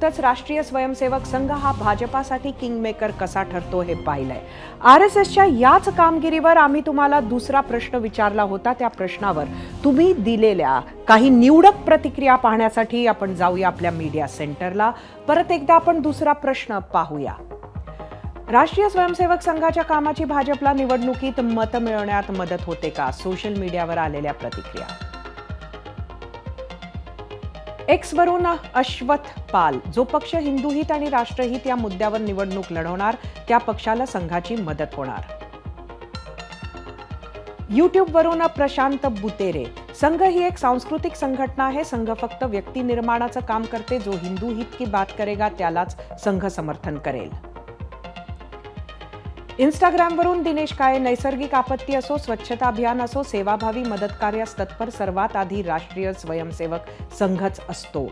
नुकतंच राष्ट्रीय स्वयंसेवक संघ हा भाजपासाठी किंगमेकर कसा ठरतो हे पाहिलंय। आरएसएसच्या याच कामगिरीवर आम्ही तुम्हाला दुसरा प्रश्न विचारला होता। त्या प्रश्नावर तुम्ही दिलेल्या काही निवडक प्रतिक्रिया पाहण्यासाठी आपण जाऊया आपल्या मीडिया सेंटरला। परत एकदा आपण दुसरा प्रश्न पाहूया। राष्ट्रीय स्वयंसेवक संघाच्या कामाची भाजपला निवडणुकीत मत मिळवण्यात मदत होते का? सोशल मीडियावर आलेल्या प्रतिक्रिया। एक्स वरून अश्वथ पाल, जो पक्ष हिंदुहित आणि राष्ट्रहित या मुद्द्यावर निवडणूक लढवणार त्या पक्षाला संघाची मदत होणार। यूट्यूब वरून प्रशांत बुतेरे, संघ ही एक सांस्कृतिक संघटना आहे। संघ फक्त व्यक्ती निर्माणाचं काम करते। जो हिंदू हित की बात करेगा त्यालाच संघ समर्थन करेल। इंस्टाग्राम वरून दिनेश काळे, नैसर्गिक आपत्ती असो, स्वच्छता अभियान असो, सेवाभावी मदत कार्यास तत्पर सर्वात आधी राष्ट्रीय स्वयंसेवक संघच असतो।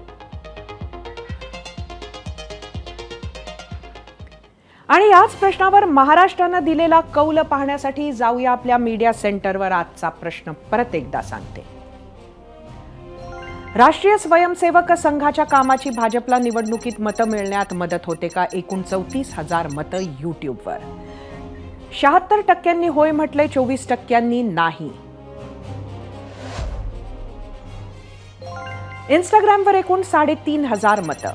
आणि याच प्रश्नावर महाराष्ट्रानं दिलेला कौल पाहण्यासाठी जाऊया आपल्या मीडिया सेंटरवर। आजचा प्रश्न परत एकदा सांगते। राष्ट्रीय स्वयंसेवक संघाच्या कामाची भाजपला निवडणुकीत मतं मिळण्यात मदत होते का? एकूण 34,000 मतं यूट्यूबवर। 76% होय म्हटले, 24% नाही। इंस्टाग्रामवर एकूण 3,500 मतं।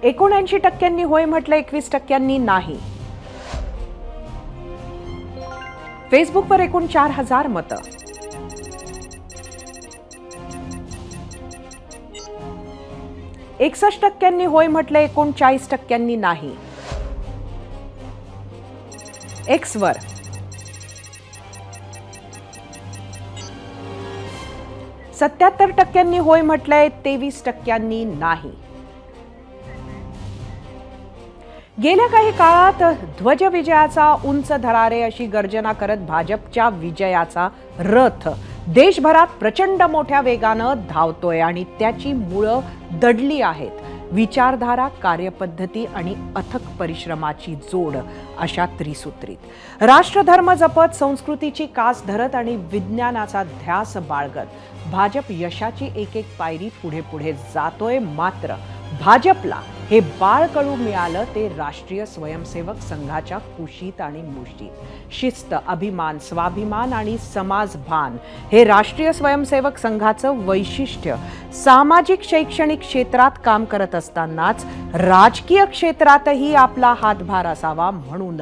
एकूण 80% होय म्हटले, 21% नाही। फेसबुकवर एकूण 4,000 मतं। 61% होय म्हटले, 39% नाही। एक्सवर 77% होय म्हटले, 23% नाही। गेल्या काही काळात ध्वज विजयाचा उंच धरारे अशी गर्जना करत भाजपच्या विजयाचा रथ देशभरात प्रचंड मोठ्या वेगानं धावतोय आणि त्याची मुळं दडली आहेत। विचारधारा, कार्यपद्धती आणि अथक परिश्रमाची जोड अशा त्रिसूत्रीत राष्ट्रधर्म जपत, संस्कृतीची कास धरत आणि विज्ञानाचा ध्यास बाळगत भाजप यशाची एक एक पायरी पुढे पुढे जातोय। मात्र भाजपला हे बाळकडू मिळालं ते राष्ट्रीय स्वयंसेवक संघाच्या कुशीत आणि मुष्टीत। शिस्त, अभिमान, स्वाभिमान आणि समाजभान हे राष्ट्रीय स्वयंसेवक संघाचं वैशिष्ट्य। सामाजिक शैक्षणिक क्षेत्रात काम करत असतानाच राजकीय क्षेत्रातही आपला हातभार असावा, म्हणून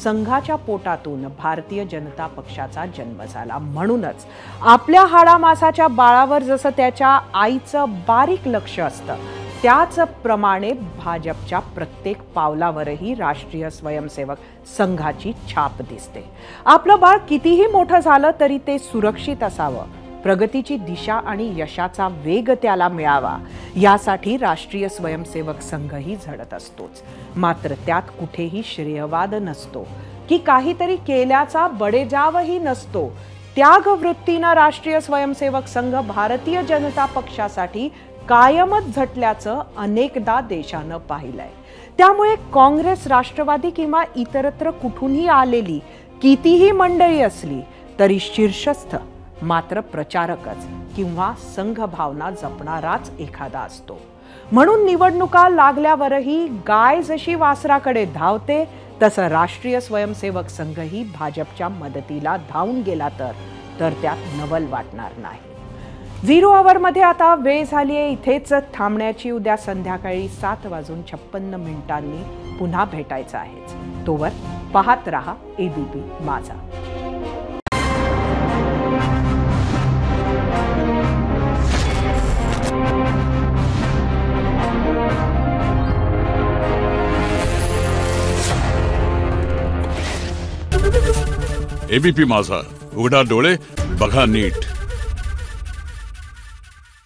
संघाच्या पोटातून भारतीय जनता पक्षाचा जन्म झाला। म्हणूनच आपल्या हाडामासाच्या बाळावर जसं त्याच्या आईचं बारीक लक्ष असतं, त्याचप्रमाणे भाजपच्या प्रत्येक पावलावरही राष्ट्रीय स्वयंसेवक संघाची छाप दिसते। आपलं बाळ कितीही मोठं झालं तरी ते सुरक्षित असावं, प्रगतीची दिशा आणि यशाचा वेग त्याला मिळावा, यासाठी राष्ट्रीय स्वयंसेवक संघही झडत असतोच। मात्र त्यात कुठेही श्रेयवाद नसतो की काहीतरी केल्याचा बडेजावही नसतो। त्यागवृत्तीनं राष्ट्रीय स्वयंसेवक संघ भारतीय जनता पक्षासाठी कायमच झटल्याचं अनेकदा देशानं पाहिलंय। त्यामुळे काँग्रेस, राष्ट्रवादी किंवा इतरत्र कुठूनही आलेली कितीही मंडळी असली तरी शीर्षस्थ मात्र प्रचारकच किंवा संघ भावना जपणाराच एखादा असतो। म्हणून निवडणुका लागल्यावरही गाय जशी वासराकडे धावते तसं राष्ट्रीय स्वयंसेवक संघही भाजपच्या मदतीला धावून गेला तर त्यात नवल वाटणार नाही। 0 आवरमध्ये आता वेळ झाली आहे इथेच थांबण्याची। उद्या संध्याकाळी 7:56 पुन्हा भेटायचं आहे। तोवर पाहत रहा एबीपी माझा। एबीपी माझा, उघडा डोळे बघा नीट।